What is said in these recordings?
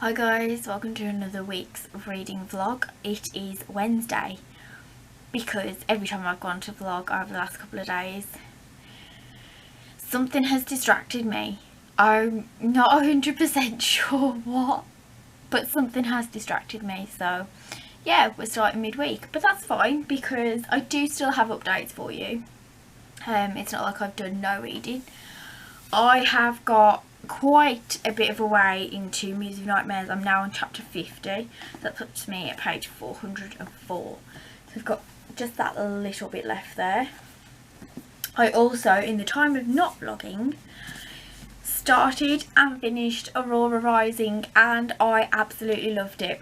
Hi guys, welcome to another week's reading vlog. It is Wednesday because every time I've gone to vlog over the last couple of days, something has distracted me. I'm not 100% sure what, but something has distracted me. So yeah, we're starting midweek, but that's fine because I do still have updates for you. It's not like I've done no reading. I have got quite a bit of a way into Muse of Nightmares. I'm now on chapter 50. That puts me at page 404. So I've got just that little bit left there. I also, in the time of not vlogging, started and finished Aurora Rising, and I absolutely loved it.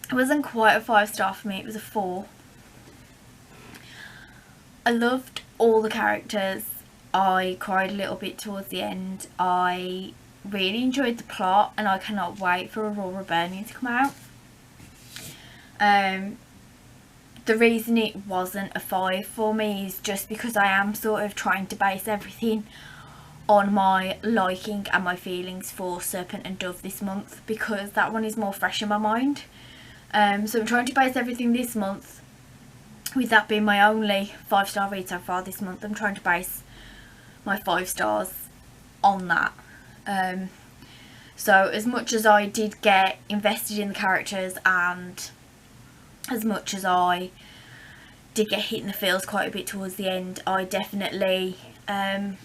It wasn't quite a 5-star for me, it was a 4. I loved all the characters. I cried a little bit towards the end. I really enjoyed the plot and I cannot wait for Aurora Burning to come out. The reason it wasn't a 5 for me is just because I am sort of trying to base everything on my liking and my feelings for Serpent and Dove this month, because that one is more fresh in my mind. So I'm trying to base everything this month, with that being my only 5-star read so far this month. I'm trying to base my 5 stars on that. So as much as I did get invested in the characters, and as much as I did get hit in the feels quite a bit towards the end, I definitely I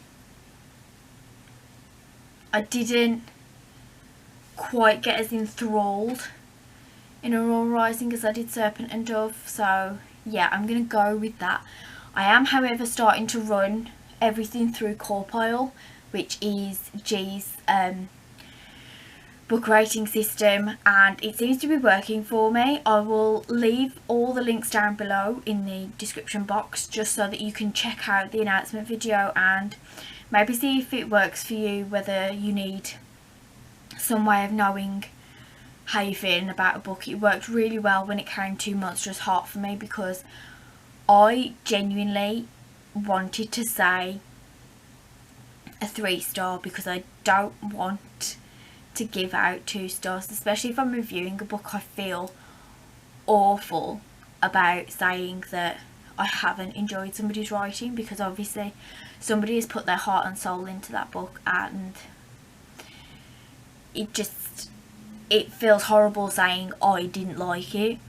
didn't quite get as enthralled in Aurora Rising as I did Serpent and Dove. So yeah, I'm gonna go with that. I am, however, starting to run everything through CAWPILE, which is G's book rating system, and it seems to be working for me. I will leave all the links down below in the description box, just so that you can check out the announcement video and maybe see if it works for you, whether you need some way of knowing how you're feeling about a book. It worked really well when it came to Monstrous Heart for me, because I genuinely wanted to say a 3-star, because I don't want to give out 2 stars, especially if I'm reviewing a book. I feel awful about saying that I haven't enjoyed somebody's writing, because obviously somebody has put their heart and soul into that book, and it feels horrible saying I didn't like it,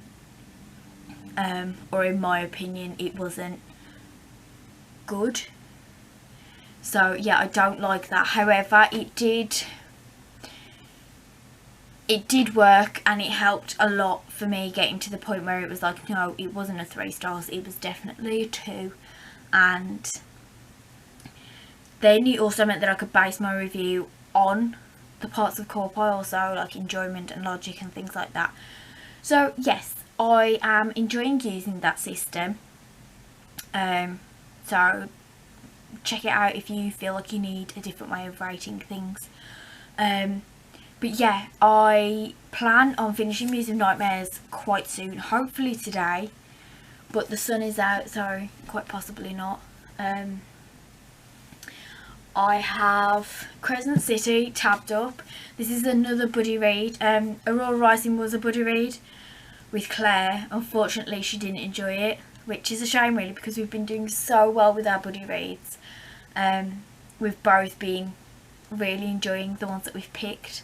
or in my opinion it wasn't good. So yeah, I don't like that. However, it did work, and it helped a lot for me getting to the point where it was like, no, it wasn't a 3 stars, it was definitely a 2. And then it also meant that I could base my review on the parts of CAWPILE, so like enjoyment and logic and things like that. So yes, I am enjoying using that system. So check it out if you feel like you need a different way of rating things. But yeah, I plan on finishing Muse of Nightmares quite soon, hopefully today, but the sun is out, so quite possibly not. I have Crescent City tabbed up. This is another buddy read. Aurora Rising was a buddy read with Claire. Unfortunately, she didn't enjoy it, which is a shame really, because we've been doing so well with our buddy reads. We've both been really enjoying the ones that we've picked,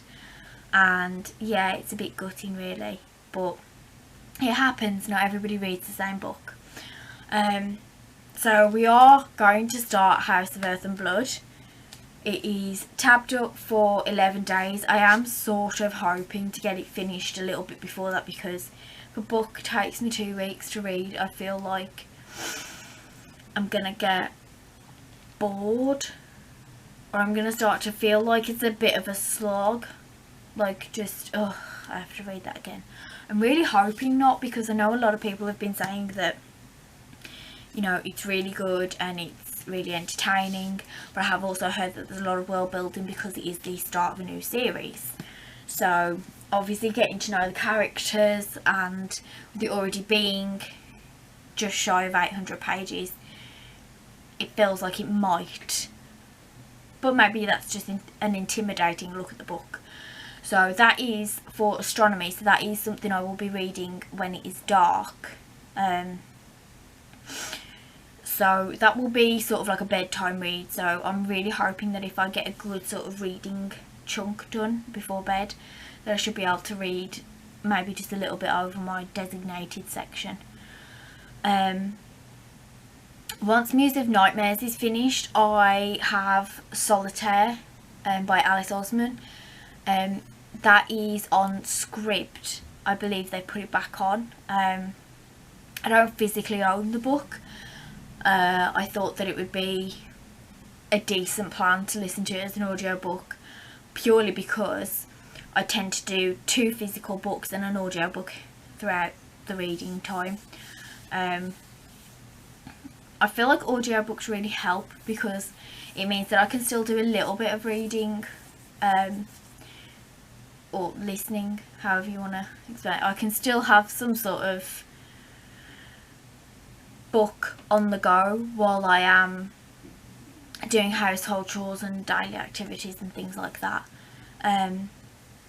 and yeah, it's a bit gutting really, but it happens, not everybody reads the same book. So we are going to start House of Earth and Blood. It is tabbed up for 11 days. I am sort of hoping to get it finished a little bit before that, because if a book takes me 2 weeks to read, I feel like I'm gonna get bored, or I'm gonna start to feel like it's a bit of a slog, like just, oh, I have to read that again. I'm really hoping not, because I know a lot of people have been saying that, you know, it's really good and it's really entertaining, but I have also heard that there's a lot of world building because it is the start of a new series. So obviously getting to know the characters, and the already being just shy of 800 pages, it feels like it might, but maybe that's just an intimidating look at the book. So that is for astronomy, so that is something I will be reading when it is dark. So that will be sort of like a bedtime read, so I'm really hoping that if I get a good sort of reading chunk done before bed, that I should be able to read maybe just a little bit over my designated section. Once Muse of Nightmares is finished, I have Solitaire by Alice Osman. That is on Script. I believe they put it back on. I don't physically own the book. I thought that it would be a decent plan to listen to it as an audiobook, purely because I tend to do 2 physical books and an audiobook throughout the reading time. I feel like audiobooks really help because it means that I can still do a little bit of reading, or listening, however you want to explain it. I can still have some sort of book on the go while I am doing household chores and daily activities and things like that.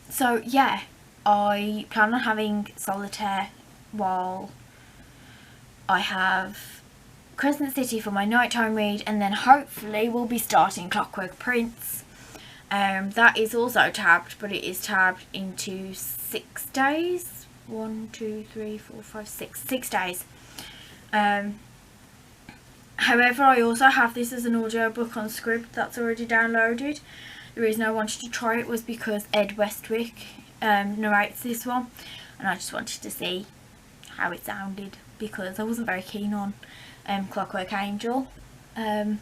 So yeah, I plan on having Solitaire while I have Crescent City for my nighttime read, and then hopefully we'll be starting Clockwork Prince. That is also tabbed, but it is tabbed into 6 days. 1, 2, 3, 4, 5, 6. 6 days. However, I also have this as an audiobook on Script that's already downloaded. The reason I wanted to try it was because Ed Westwick narrates this one, and I just wanted to see how it sounded because I wasn't very keen on Clockwork Angel, and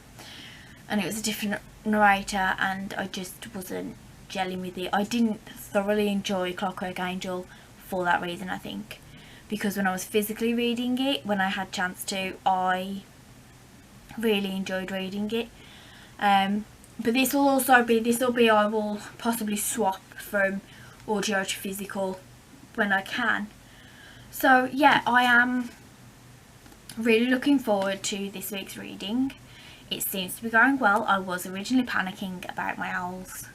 it was a different narrator and I just wasn't gelling with it. I didn't thoroughly enjoy Clockwork Angel for that reason, I think, because when I was physically reading it, when I had chance to, I really enjoyed reading it. But this will be I will possibly swap from audio to physical when I can. So yeah, I am really looking forward to this week's reading. It seems to be going well. I was originally panicking about my owls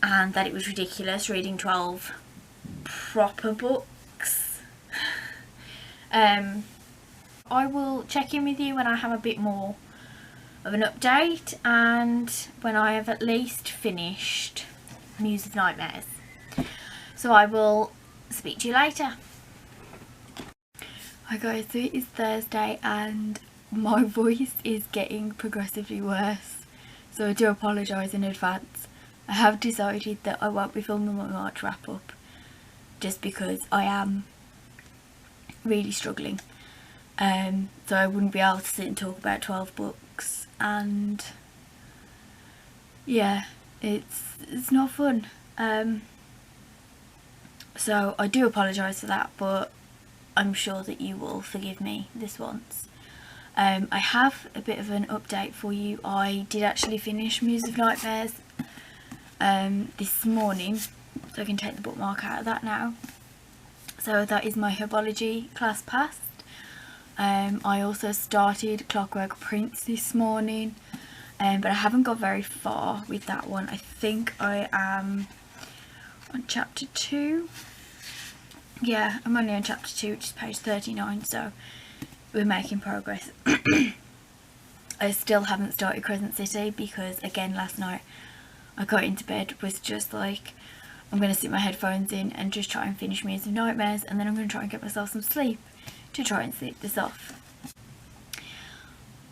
and that it was ridiculous reading 12 proper books. I will check in with you when I have a bit more of an update and when I have at least finished Muse of Nightmares. So I will speak to you later. Hi guys, so it is Thursday and my voice is getting progressively worse, so I do apologise in advance. I have decided that I won't be filming my March wrap up just because I am really struggling. So I wouldn't be able to sit and talk about 12 books, and yeah, it's not fun. So I do apologise for that, but I'm sure that you will forgive me this once. I have a bit of an update for you. I did actually finish Muse of Nightmares this morning, so I can take the bookmark out of that now. So that is my herbology class passed. I also started Clockwork Prince this morning, but I haven't got very far with that one. I think I am on chapter 2. Yeah, I'm only on chapter 2, which is page 39, so we're making progress. I still haven't started Crescent City because, again, last night I got into bed, was just like, I'm going to stick my headphones in and just try and finish Muse of Nightmares, and then I'm going to try and get myself some sleep to try and sleep this off.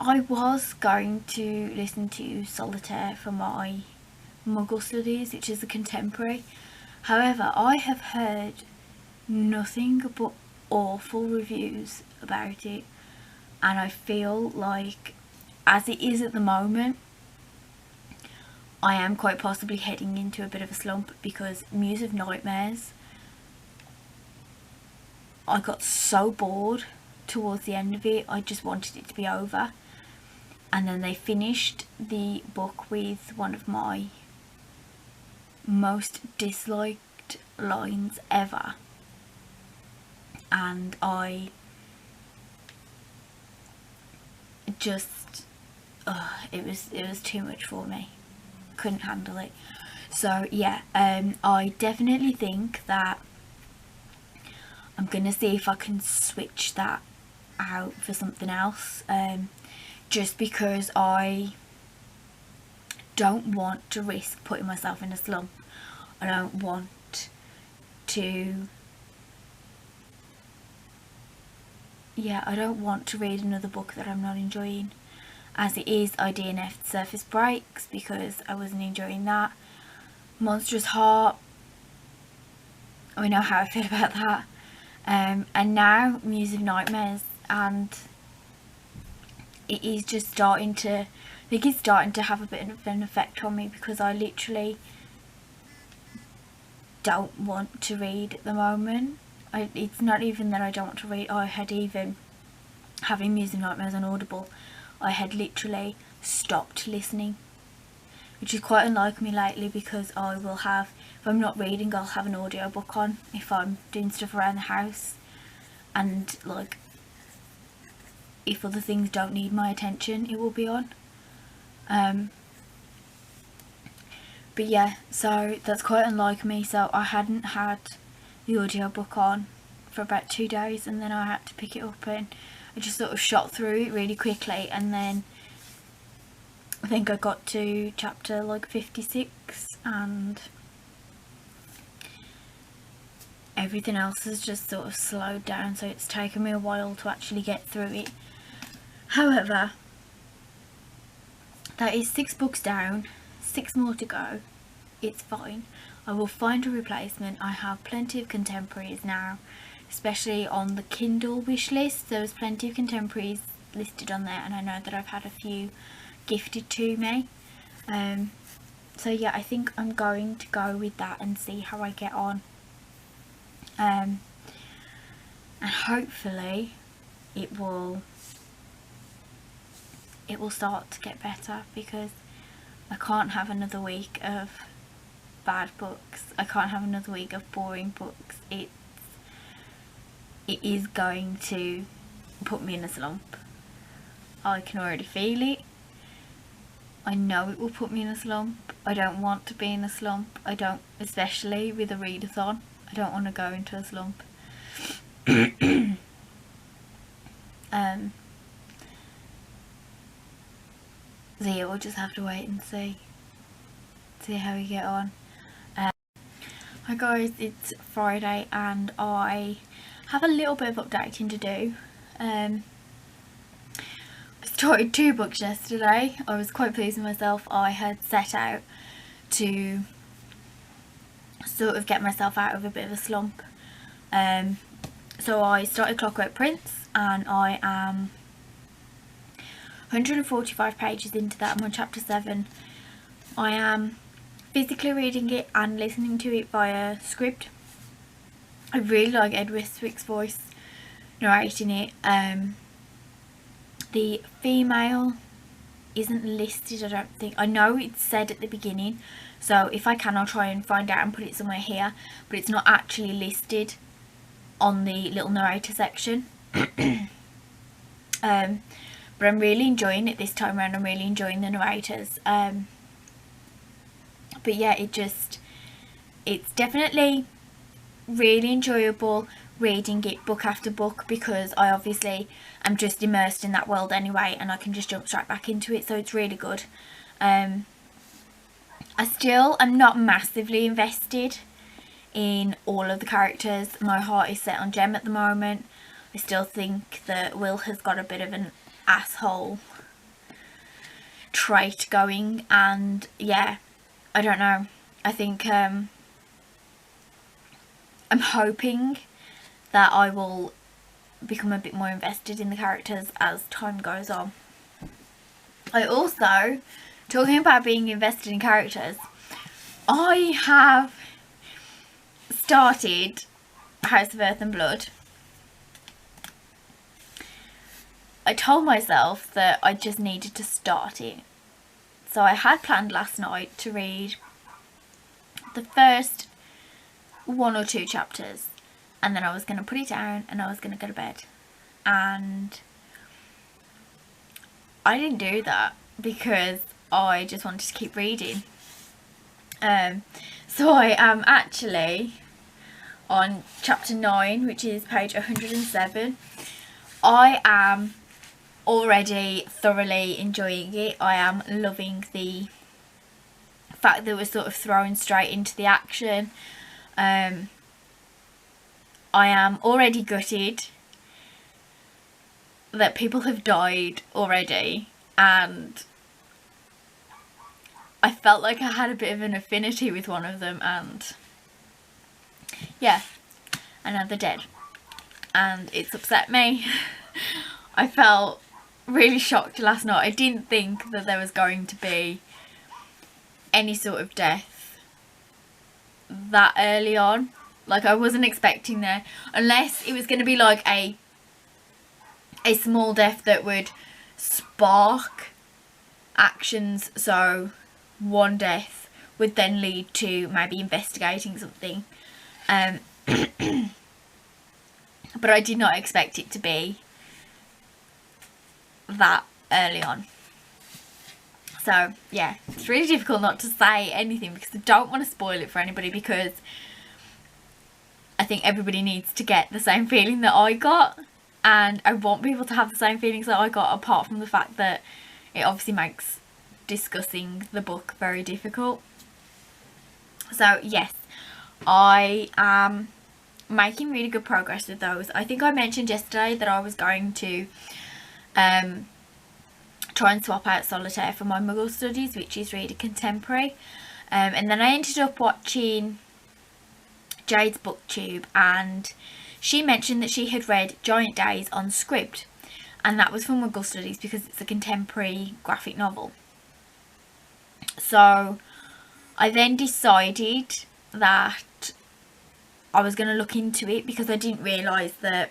I was going to listen to Solitaire for my Muggle studies, which is a contemporary. However, I have heard nothing but awful reviews about it, and I feel like, as it is at the moment, I am quite possibly heading into a bit of a slump because Muse of Nightmares, I got so bored towards the end of it, I just wanted it to be over. And then they finished the book with one of my most disliked lines ever, and I just, it was too much for me. Couldn't handle it. So yeah, I definitely think that I'm gonna see if I can switch that out for something else, just because I don't want to risk putting myself in a slump. I don't want to, yeah, I don't want to read another book that I'm not enjoying. As it is, I DNF'd Surface Breaks because I wasn't enjoying that. Monstrous Heart, we know how I feel about that. And now Muse of Nightmares, and it is just starting to, I think it's starting to have a bit of an effect on me, because I literally don't want to read at the moment. It's not even that I don't want to read. I had even, having Muse of Nightmares on Audible, I had literally stopped listening, which is quite unlike me lately, because I will have, if I'm not reading, I'll have an audiobook on if I'm doing stuff around the house, and like if other things don't need my attention, it will be on. But yeah, so that's quite unlike me. So I hadn't had the audiobook on for about 2 days, and then I had to pick it up, and I just sort of shot through it really quickly, and then I think I got to chapter like 56, and everything else has just sort of slowed down, so it's taken me a while to actually get through it. However, that is 6 books down, 6 more to go. It's fine. I will find a replacement. I have plenty of contemporaries now, especially on the Kindle wish list. There was plenty of contemporaries listed on there, and I know that I've had a few gifted to me. So yeah, I think I'm going to go with that and see how I get on. And hopefully it will start to get better, because I can't have another week of bad books. I can't have another week of boring books. It is going to put me in a slump. I can already feel it. I know it will put me in a slump. I don't want to be in a slump. I don't, especially with a readathon. I don't want to go into a slump. So yeah, we'll just have to wait and see how we get on. Hi guys, it's Friday and I have a little bit of updating to do. I started 2 books yesterday. I was quite pleased with myself. I had set out to sort of get myself out of a bit of a slump. So I started Clockwork Prince, and I am 145 pages into that. I'm on chapter 7. I am physically reading it and listening to it via script. I really like Ed Westwick's voice narrating it. The female isn't listed, I don't think. I know it's said at the beginning, so if I can I'll try and find out and put it somewhere here, but it's not actually listed on the little narrator section. But I'm really enjoying it this time around. I'm really enjoying the narrators. But yeah, it's definitely really enjoyable reading it book after book, because I obviously am just immersed in that world anyway, and I can just jump straight back into it, so it's really good. I still am not massively invested in all of the characters. My heart is set on Jem at the moment. I still think that Will has got a bit of an asshole trait going, and yeah, I don't know. I think I'm hoping that I will become a bit more invested in the characters as time goes on. I also, talking about being invested in characters, I have started House of Earth and Blood. I told myself that I just needed to start it. So I had planned last night to read the first 1 or 2 chapters, and then I was going to put it down and I was going to go to bed. And I didn't do that because I just wanted to keep reading. So I am actually on chapter 9, which is page 107. I am already thoroughly enjoying it. I am loving the fact that we're sort of thrown straight into the action. I am already gutted that people have died already, and I felt like I had a bit of an affinity with one of them, and yeah, and now they're dead, and it's upset me. I felt really shocked last night. I didn't think that there was going to be any sort of death that early on. Like, I wasn't expecting there, unless it was going to be like a small death that would spark actions. So one death would then lead to maybe investigating something. But I did not expect it to be that early on. So yeah, it's really difficult not to say anything because I don't want to spoil it for anybody, because I think everybody needs to get the same feeling that I got, and I want people to have the same feelings that I got, apart from the fact that it obviously makes discussing the book very difficult. So yes, I am making really good progress with those. I think I mentioned yesterday that I was going to try and swap out solitaire for my Muggle studies, which is really contemporary, and then I ended up watching Jade's booktube, and she mentioned that she had read Giant Days on Script, and that was for Muggle studies because it's a contemporary graphic novel. So I then decided that I was going to look into it, because I didn't realise that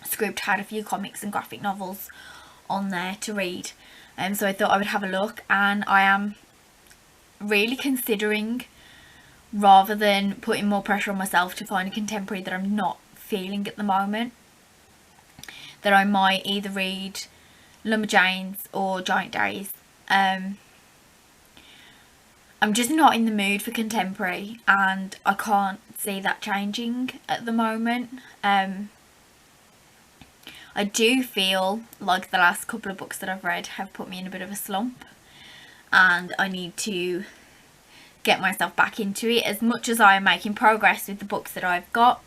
Script had a few comics and graphic novels on there to read, and so I thought I would have a look, and I am really considering, rather than putting more pressure on myself to find a contemporary that I'm not feeling at the moment, that I might either read Lumberjanes or Giant Days. I'm just not in the mood for contemporary, and I can't see that changing at the moment. I do feel like the last couple of books that I've read have put me in a bit of a slump, and I need to get myself back into it. As much as I am making progress with the books that I've got,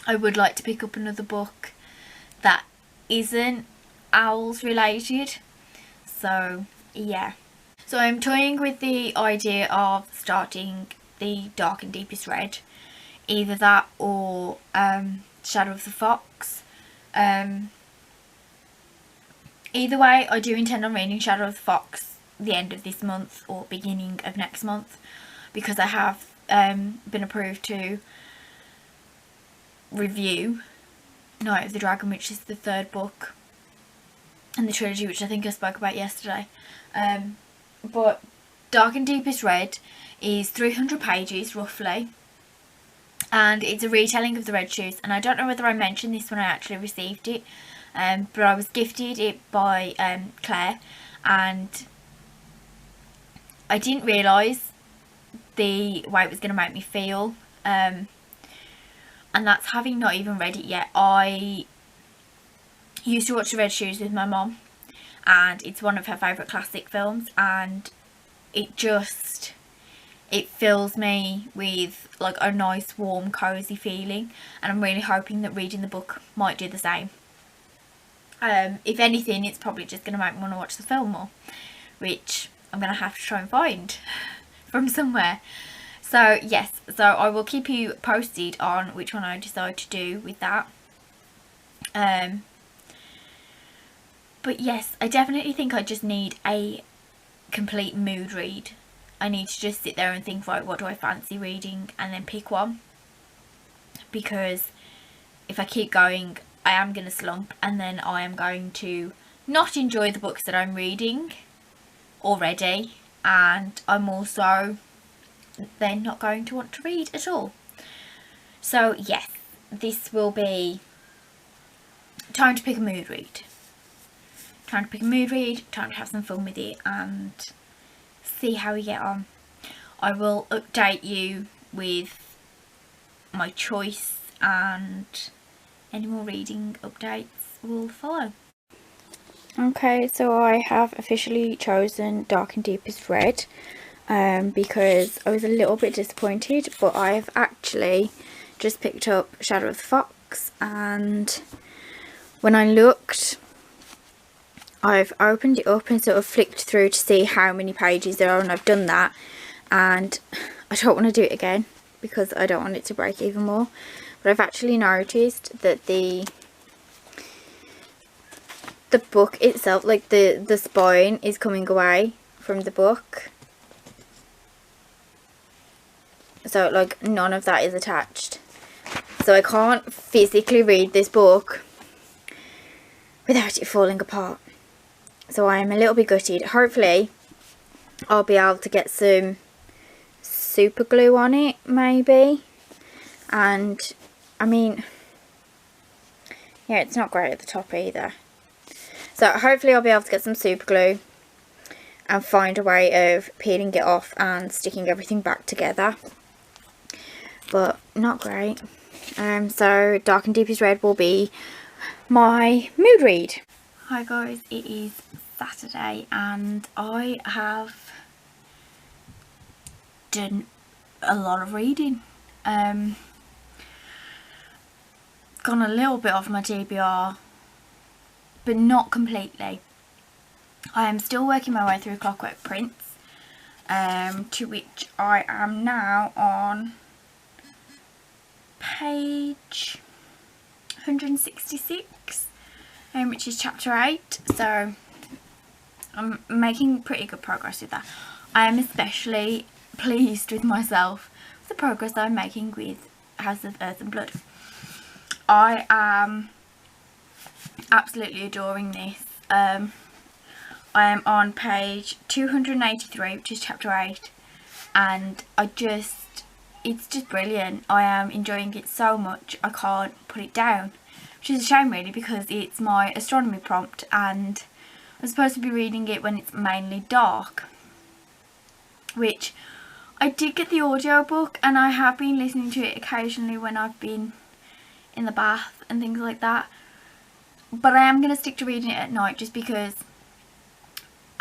I would like to pick up another book that isn't owls related. So yeah, so I'm toying with the idea of starting the Dark and Deepest Red, either that or Shadow of the Fox. Either way, I do intend on reading Shadow of the Fox the end of this month or beginning of next month, because I have been approved to review Night of the Dragon, which is the third book in the trilogy, which I think I spoke about yesterday. But Dark and Deepest Red is 300 pages roughly, and it's a retelling of the Red Shoes, and I don't know whether I mentioned this when I actually received it, but I was gifted it by Claire, and I didn't realise the way it was going to make me feel, and that's having not even read it yet. I used to watch The Red Shoes with my mum, and it's one of her favourite classic films, and it fills me with like a nice warm cosy feeling, and I'm really hoping that reading the book might do the same. If anything, it's probably just going to make me want to watch the film more, which I'm going to have to try and find from somewhere. So yes, so I will keep you posted on which one I decide to do with that. But yes, I definitely think I just need a complete mood read. I need to just sit there and think, right, what do I fancy reading, and then pick one, because if I keep going, I am going to slump, and then I am going to not enjoy the books that I'm reading already, and I'm also then not going to want to read at all. So yes, this will be time to pick a mood read. Time to pick a mood read, time to have some fun with it and see how we get on. I will update you with my choice, and any more reading updates will follow. Okay, so I have officially chosen Dark and Deepest Red because I was a little bit disappointed, but I've actually just picked up Shadow of the Fox, and when I looked, I've opened it up and sort of flicked through to see how many pages there are, and I've done that, and I don't want to do it again because I don't want it to break even more. But I've actually noticed that the book itself, like the spine is coming away from the book, so like none of that is attached, so I can't physically read this book without it falling apart. So I'm a little bit gutted. Hopefully I'll be able to get some super glue on it maybe, and I mean, yeah, it's not great at the top either. So hopefully I'll be able to get some super glue and find a way of peeling it off and sticking everything back together, but not great. So Dark and Deepest Red will be my mood read. Hi guys, it is Saturday and I have done a lot of reading. Gone a little bit off my TBR, but not completely. I am still working my way through Clockwork Prince, to which I am now on page 166, which is chapter 8, so I'm making pretty good progress with that. I am especially pleased with myself with the progress I'm making with House of Earth and Blood. I am absolutely adoring this. I am on page 283, which is chapter 8, and it's just brilliant. I am enjoying it so much I can't put it down, which is a shame really, because it's my astronomy prompt and I'm supposed to be reading it when it's mainly dark, which I did get the audio book and I have been listening to it occasionally when I've been in the bath and things like that, but I am going to stick to reading it at night just because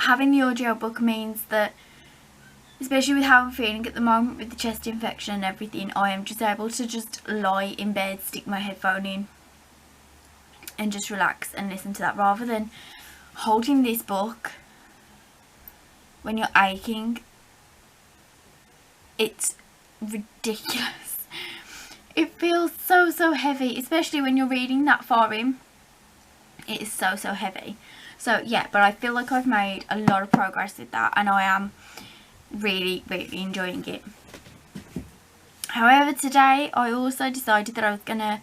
having the audio book means that, especially with how I'm feeling at the moment with the chest infection and everything, I am just able to just lie in bed, stick my headphone in and just relax and listen to that, rather than holding this book when you're aching. It's ridiculous. It feels so heavy, especially when you're reading that far in. It is so heavy. So yeah, but I feel like I've made a lot of progress with that and I am really enjoying it. However, today I also decided that I was gonna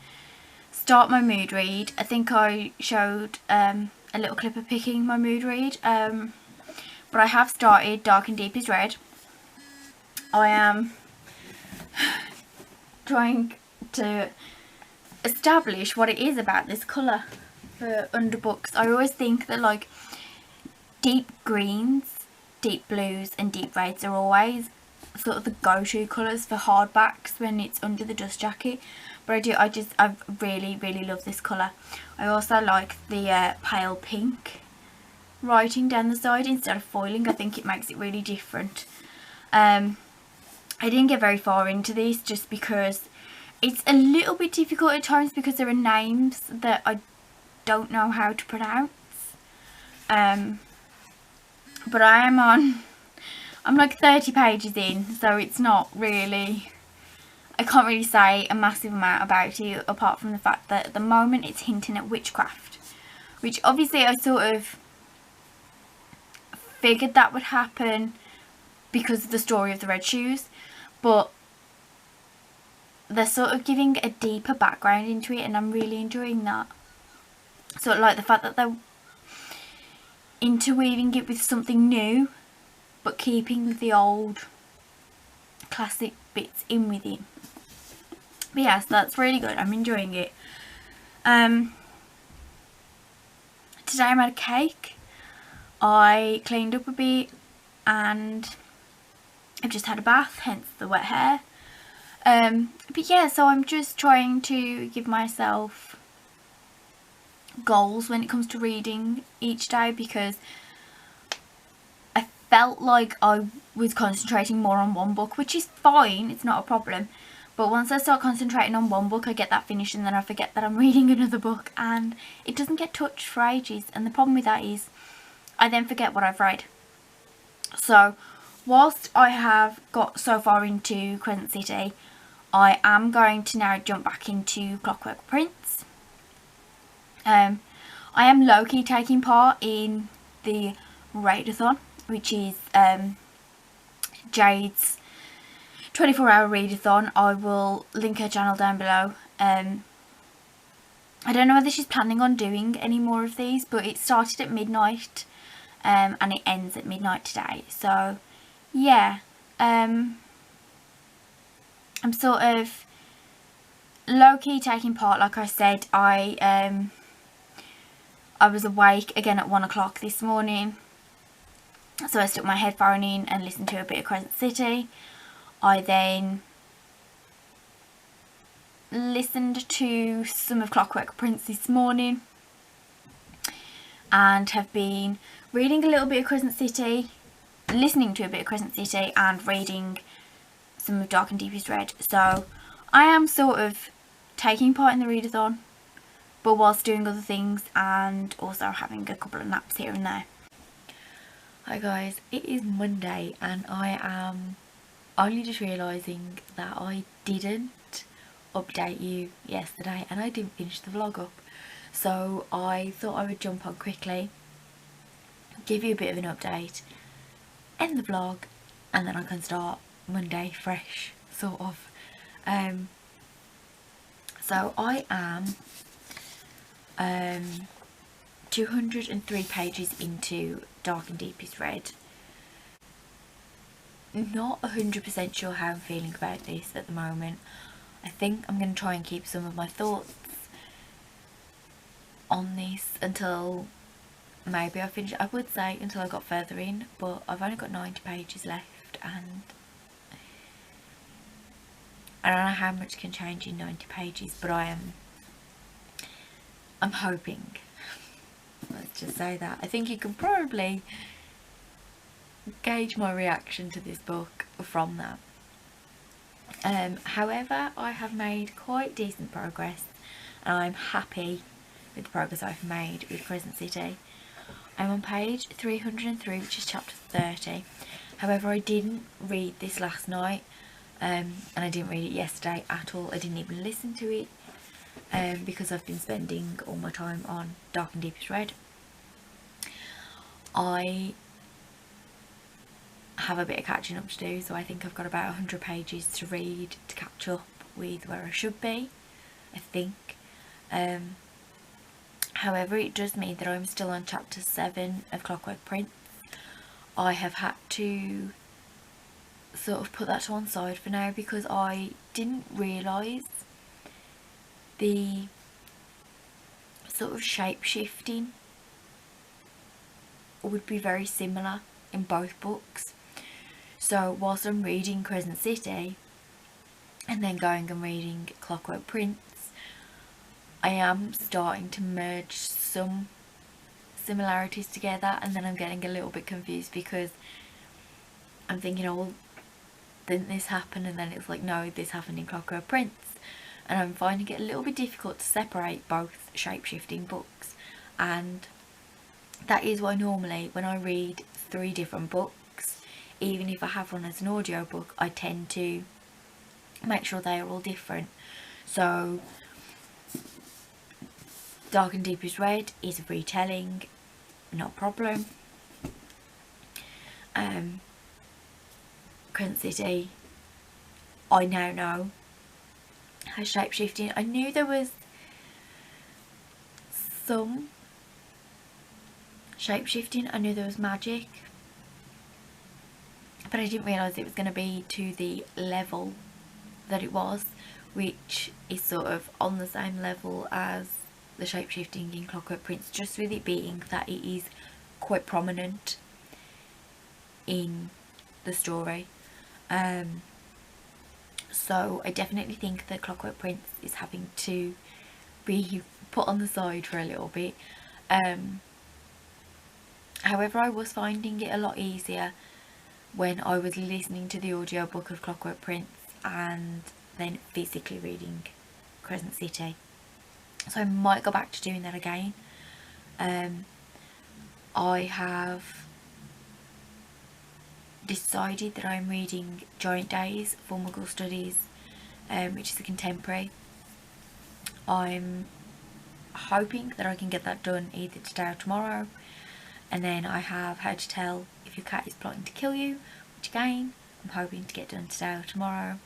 start my mood read. I think I showed a little clip of picking my mood read, but I have started Dark and Deepest Red. I am trying to establish what it is about this colour for underbooks. I always think that like deep greens, deep blues and deep reds are always sort of the go-to colours for hardbacks when it's under the dust jacket, but I really love this colour. I also like the pale pink writing down the side instead of foiling. I think it makes it really different. I didn't get very far into this just because it's a little bit difficult at times because there are names that I don't know how to pronounce. But I'm like 30 pages in, so it's not really, I can't really say a massive amount about it apart from the fact that at the moment it's hinting at witchcraft, which obviously I sort of figured that would happen because of the story of the red shoes, but they're sort of giving a deeper background into it and I'm really enjoying that. So like the fact that they're interweaving it with something new but keeping the old classic bits in with it. But yes, that's really good. I'm enjoying it. Today I made a cake. I cleaned up a bit and I've just had a bath, hence the wet hair. But yeah, so I'm just trying to give myself goals when it comes to reading each day, because I felt like I was concentrating more on one book, which is fine, it's not a problem. But once I start concentrating on one book, I get that finished and then I forget that I'm reading another book, and it doesn't get touched for ages. And the problem with that is I then forget what I've read. So whilst I have got so far into Crescent City, I am going to now jump back into Clockwork Prince. I am low-key taking part in the readathon, which is Jade's 24-hour readathon. I will link her channel down below. I don't know whether she's planning on doing any more of these, but it started at midnight and it ends at midnight today. So yeah, I'm sort of low-key taking part. Like I said, I was awake again at 1 o'clock this morning, so I stuck my headphone in and listened to a bit of Crescent City. I then listened to some of Clockwork Prince this morning and have been reading a little bit of Crescent City, listening to a bit of Crescent City, and reading some of Dark and Deepest Red. So I am sort of taking part in the readathon, but whilst doing other things and also having a couple of naps here and there. Hi guys, it is Monday and I am only just realising that I didn't update you yesterday and I didn't finish the vlog up. So I thought I would jump on quickly, give you a bit of an update, end the vlog, and then I can start Monday fresh, sort of. So I am 203 pages into Dark and Deepest Red. Not 100% sure how I'm feeling about this at the moment. I think I'm going to try and keep some of my thoughts on this until maybe I finish. I would say until I got further in, but I've only got 90 pages left and I don't know how much can change in 90 pages, but I'm hoping. Let's just say that. I think you can probably gauge my reaction to this book from that. However, I have made quite decent progress and I'm happy with the progress I've made with Crescent City. I'm on page 303, which is chapter 30. However, I didn't read this last night and I didn't read it yesterday at all. I didn't even listen to it because I've been spending all my time on Dark and Deepest Red. I have a bit of catching up to do, so I think I've got about 100 pages to read to catch up with where I should be, I think. However, it does mean that I'm still on chapter 7 of Clockwork Prince. I have had to sort of put that to one side for now because I didn't realise the sort of shape-shifting would be very similar in both books. So whilst I'm reading Crescent City and then going and reading Clockwork Prince, I am starting to merge some similarities together, and then I'm getting a little bit confused because I'm thinking, oh well, didn't this happen? And then it's like, no, this happened in Clockwork Prince. And I'm finding it a little bit difficult to separate both shape-shifting books, and that is why normally when I read 3 different books, even if I have one as an audiobook, I tend to make sure they are all different. So Dark and Deepest Red is a retelling, not a problem. Crescent City, I now know, has shape-shifting. I knew there was some shape-shifting, I knew there was magic, but I didn't realise it was going to be to the level that it was, which is sort of on the same level as the shape-shifting in Clockwork Prince, just with it being that it is quite prominent in the story. So I definitely think that Clockwork Prince is having to be put on the side for a little bit. However, I was finding it a lot easier when I was listening to the audiobook of Clockwork Prince and then physically reading Crescent City. So I might go back to doing that again. I have decided that I'm reading Giant Days for Muggle Studies, which is a contemporary. I'm hoping that I can get that done either today or tomorrow. And then I have How to Tell If Your Cat is Plotting to Kill You, which again I'm hoping to get done today or tomorrow.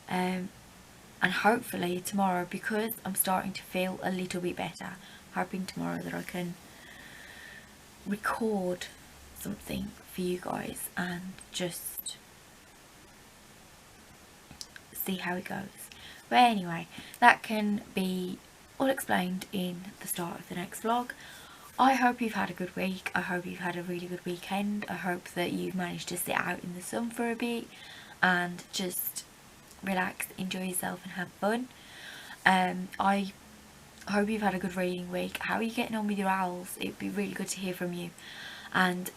And hopefully tomorrow, because I'm starting to feel a little bit better, I'm hoping tomorrow that I can record something for you guys and just see how it goes. But anyway, that can be all explained in the start of the next vlog. I hope you've had a good week. I hope you've had a really good weekend. I hope that you've managed to sit out in the sun for a bit and just relax, enjoy yourself and have fun. I hope you've had a good reading week. How are you getting on with your owls? It'd be really good to hear from you. And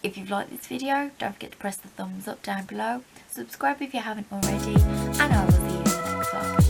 if you've liked this video, don't forget to press the thumbs up down below. Subscribe if you haven't already, and I will see you in the next vlog.